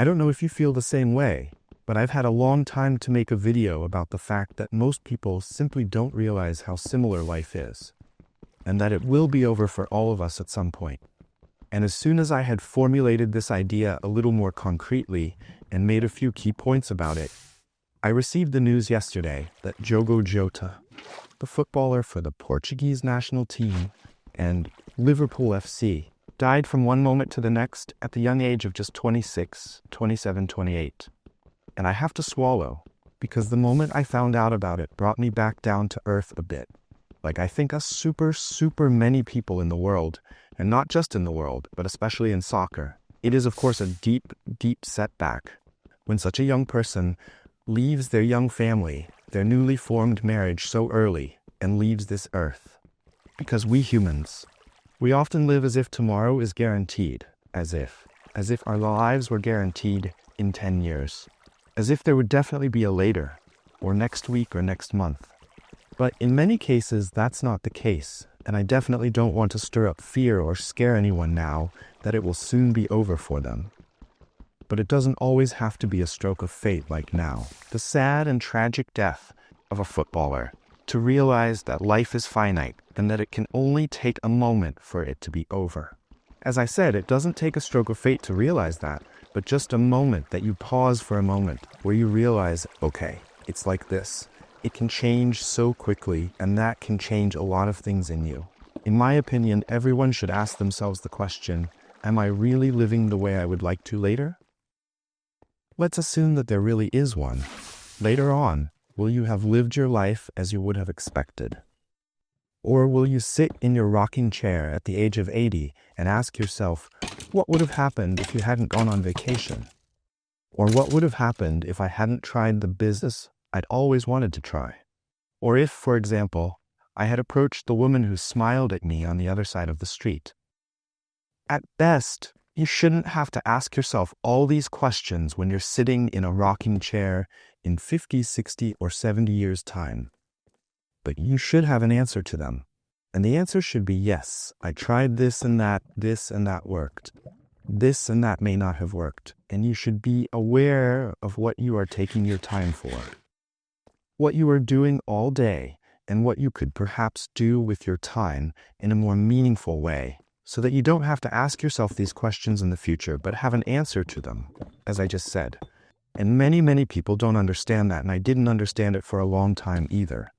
I don't know if you feel the same way, but I've had a long time to make a video about the fact that most people simply don't realize how similar life is, and that it will be over for all of us at some point. And as soon as I had formulated this idea a little more concretely and made a few key points about it, I received the news yesterday that Diogo Jota, the footballer for the Portuguese national team and Liverpool FC, died from one moment to the next at the young age of just 26, 27, 28. And I have to swallow, because the moment I found out about it brought me back down to earth a bit. Like I think a super many people in the world, and not just in the world, but especially in soccer. It is of course a deep setback when such a young person leaves their young family, their newly formed marriage so early, and leaves this earth. Because we humans, we often live as if tomorrow is guaranteed, as if our lives were guaranteed in 10 years, as if there would definitely be a later, or next week or next month. But in many cases, that's not the case, and I definitely don't want to stir up fear or scare anyone now that it will soon be over for them. But it doesn't always have to be a stroke of fate like now. The sad and tragic death of a footballer, to realize that life is finite and that it can only take a moment for it to be over. As I said, it doesn't take a stroke of fate to realize that, but just a moment that you pause for a moment where you realize, okay, it's like this. It can change so quickly, and that can change a lot of things in you. In my opinion, everyone should ask themselves the question, am I really living the way I would like to later? Let's assume that there really is one. Later on, will you have lived your life as you would have expected? Or will you sit in your rocking chair at the age of 80 and ask yourself, what would have happened if you hadn't gone on vacation? Or what would have happened if I hadn't tried the business I'd always wanted to try? Or if, for example, I had approached the woman who smiled at me on the other side of the street. At best, you shouldn't have to ask yourself all these questions when you're sitting in a rocking chair in 50, 60, or 70 years' time. But you should have an answer to them. And the answer should be yes, I tried this and that worked. This and that may not have worked. And you should be aware of what you are taking your time for. What you are doing all day, and what you could perhaps do with your time in a more meaningful way, so that you don't have to ask yourself these questions in the future, but have an answer to them, as I just said. And many people don't understand that, and I didn't understand it for a long time either.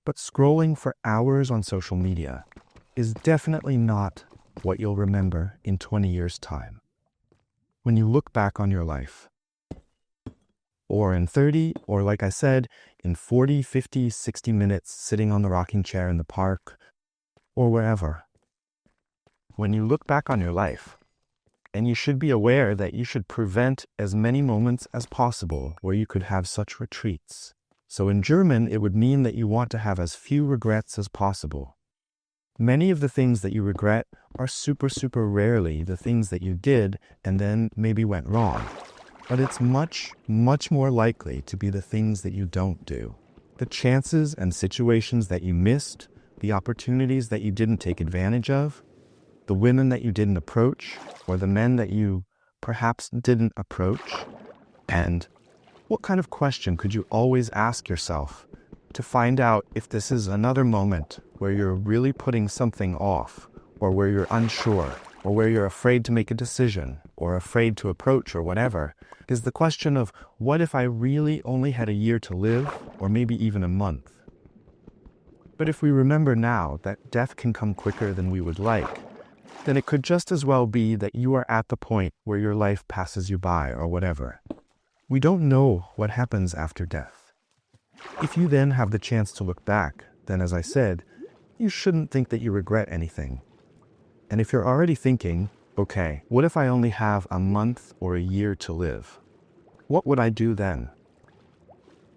But scrolling for hours on social media is definitely not what you'll remember in 20 years' time. When you look back on your life, or in 30, or like I said, in 40, 50, 60 minutes sitting on the rocking chair in the park, or wherever. When you look back on your life, and you should be aware that you should prevent as many moments as possible where you could have such retreats. So in German, it would mean that you want to have as few regrets as possible. Many of the things that you regret are super rarely the things that you did and then maybe went wrong. But it's much more likely to be the things that you don't do. The chances and situations that you missed, the opportunities that you didn't take advantage of, the women that you didn't approach, or the men that you perhaps didn't approach. And what kind of question could you always ask yourself to find out if this is another moment where you're really putting something off, or where you're unsure, or where you're afraid to make a decision, or afraid to approach, or whatever, is the question of, what if I really only had a year to live, or maybe even a month? But if we remember now that death can come quicker than we would like, then it could just as well be that you are at the point where your life passes you by, or whatever. We don't know what happens after death. If you then have the chance to look back, then as I said, you shouldn't think that you regret anything. And if you're already thinking, okay, what if I only have a month or a year to live? What would I do then?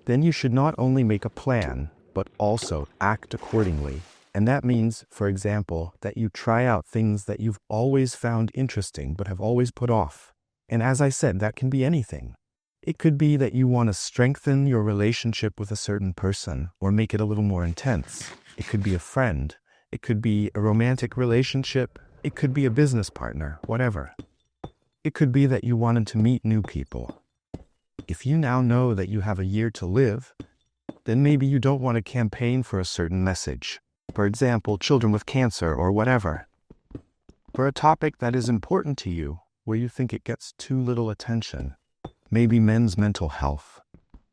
Then you should not only make a plan, but also act accordingly. And that means, for example, that you try out things that you've always found interesting but have always put off. And as I said, that can be anything. It could be that you want to strengthen your relationship with a certain person or make it a little more intense. It could be a friend. It could be a romantic relationship. It could be a business partner, whatever. It could be that you wanted to meet new people. If you now know that you have a year to live, then maybe you don't want to campaign for a certain message. For example, children with cancer or whatever. For a topic that is important to you, where you think it gets too little attention, maybe men's mental health.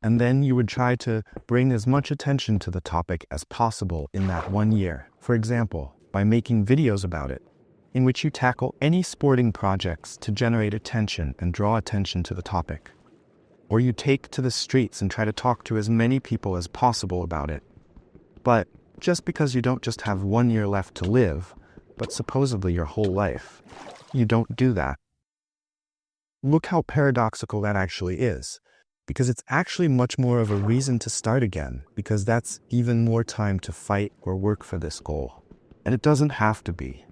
And then you would try to bring as much attention to the topic as possible in that 1 year. For example, by making videos about it, in which you tackle any sporting projects to generate attention and draw attention to the topic. Or you take to the streets and try to talk to as many people as possible about it. But just because you don't just have 1 year left to live, but supposedly your whole life, you don't do that. Look how paradoxical that actually is, because it's actually much more of a reason to start again, because that's even more time to fight or work for this goal. And it doesn't have to be.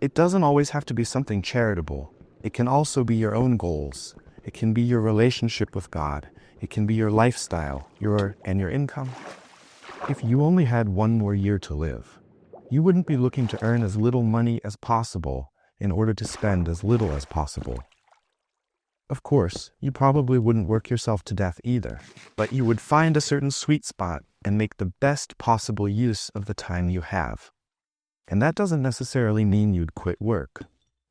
It doesn't always have to be something charitable. It can also be your own goals. It can be your relationship with God. It can be your lifestyle, your income. If you only had 1 more year to live, you wouldn't be looking to earn as little money as possible in order to spend as little as possible. Of course, you probably wouldn't work yourself to death either, but you would find a certain sweet spot and make the best possible use of the time you have. And that doesn't necessarily mean you'd quit work,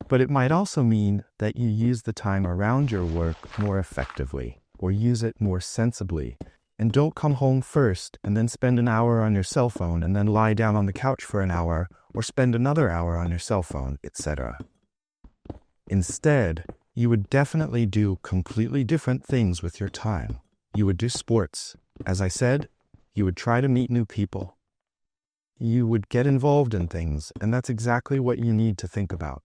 but it might also mean that you use the time around your work more effectively, or use it more sensibly, and don't come home first and then spend an hour on your cell phone and then lie down on the couch for an hour, or spend another hour on your cell phone, etc. Instead, you would definitely do completely different things with your time. You would do sports. As I said, you would try to meet new people. You would get involved in things, and that's exactly what you need to think about.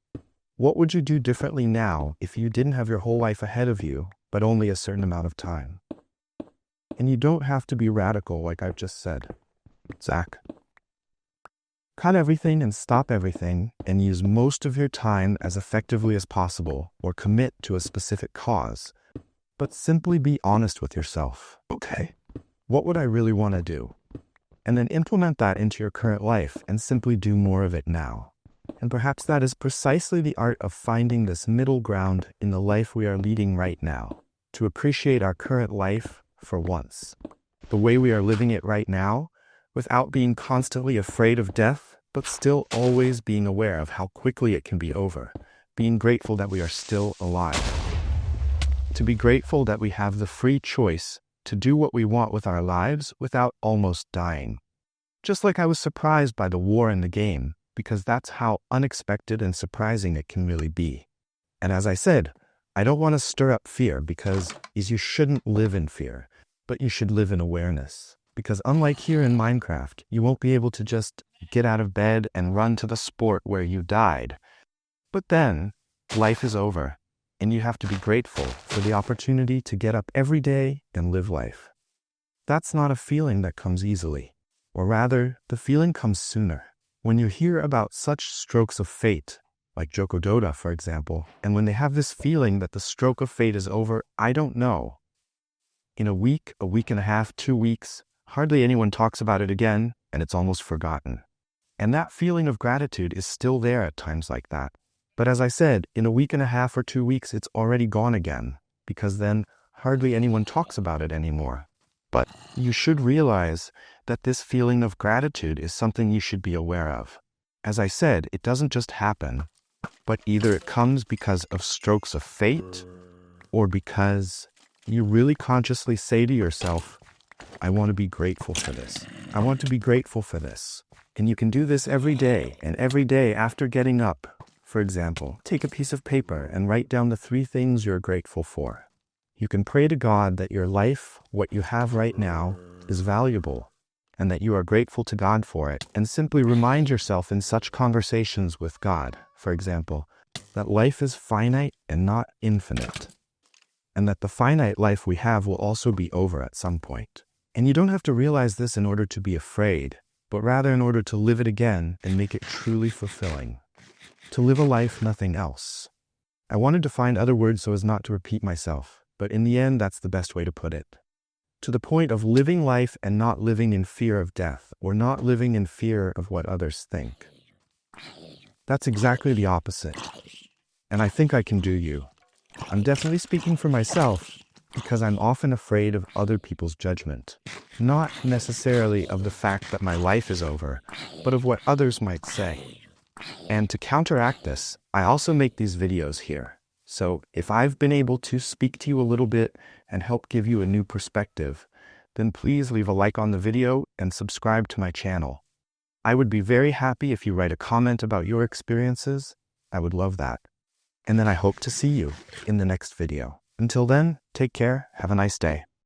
What would you do differently now if you didn't have your whole life ahead of you, but only a certain amount of time? And you don't have to be radical like I've just said. Zach. Cut everything and stop everything and use most of your time as effectively as possible, or commit to a specific cause. But simply be honest with yourself. Okay, what would I really want to do? And then implement that into your current life and simply do more of it now. And perhaps that is precisely the art of finding this middle ground in the life we are leading right now. To appreciate our current life for once. The way we are living it right now, without being constantly afraid of death, but still always being aware of how quickly it can be over, being grateful that we are still alive. To be grateful that we have the free choice to do what we want with our lives without almost dying. Just like I was surprised by the war in the game, because that's how unexpected and surprising it can really be. And as I said, I don't want to stir up fear, because you shouldn't live in fear, but you should live in awareness. Because unlike here in Minecraft, you won't be able to just get out of bed and run to the spot where you died. But then, life is over, and you have to be grateful for the opportunity to get up every day and live life. That's not a feeling that comes easily, or rather, the feeling comes sooner. When you hear about such strokes of fate, like Joko Doda, for example, and when they have this feeling that the stroke of fate is over, I don't know. In a week and a half, 2 weeks, hardly anyone talks about it again, and it's almost forgotten. And that feeling of gratitude is still there at times like that. But as I said, in a week and a half or 2 weeks, it's already gone again, because then hardly anyone talks about it anymore. But you should realize that this feeling of gratitude is something you should be aware of. As I said, it doesn't just happen, but either it comes because of strokes of fate, or because you really consciously say to yourself, I want to be grateful for this. I want to be grateful for this. And you can do this every day, and every day after getting up. For example, take a piece of paper and write down the 3 things you're grateful for. You can pray to God that your life, what you have right now, is valuable, and that you are grateful to God for it, and simply remind yourself in such conversations with God, for example, that life is finite and not infinite, and that the finite life we have will also be over at some point. And you don't have to realize this in order to be afraid, but rather in order to live it again and make it truly fulfilling. To live a life, nothing else. I wanted to find other words so as not to repeat myself, but in the end, that's the best way to put it. To the point of living life and not living in fear of death, or not living in fear of what others think. That's exactly the opposite. and I think I can do you. I'm definitely speaking for myself because I'm often afraid of other people's judgment. Not necessarily of the fact that my life is over, but of what others might say. And to counteract this, I also make these videos here. So if I've been able to speak to you a little bit and help give you a new perspective, then please leave a like on the video and subscribe to my channel. I would be very happy if you write a comment about your experiences. I would love that. And then I hope to see you in the next video. Until then, take care, have a nice day.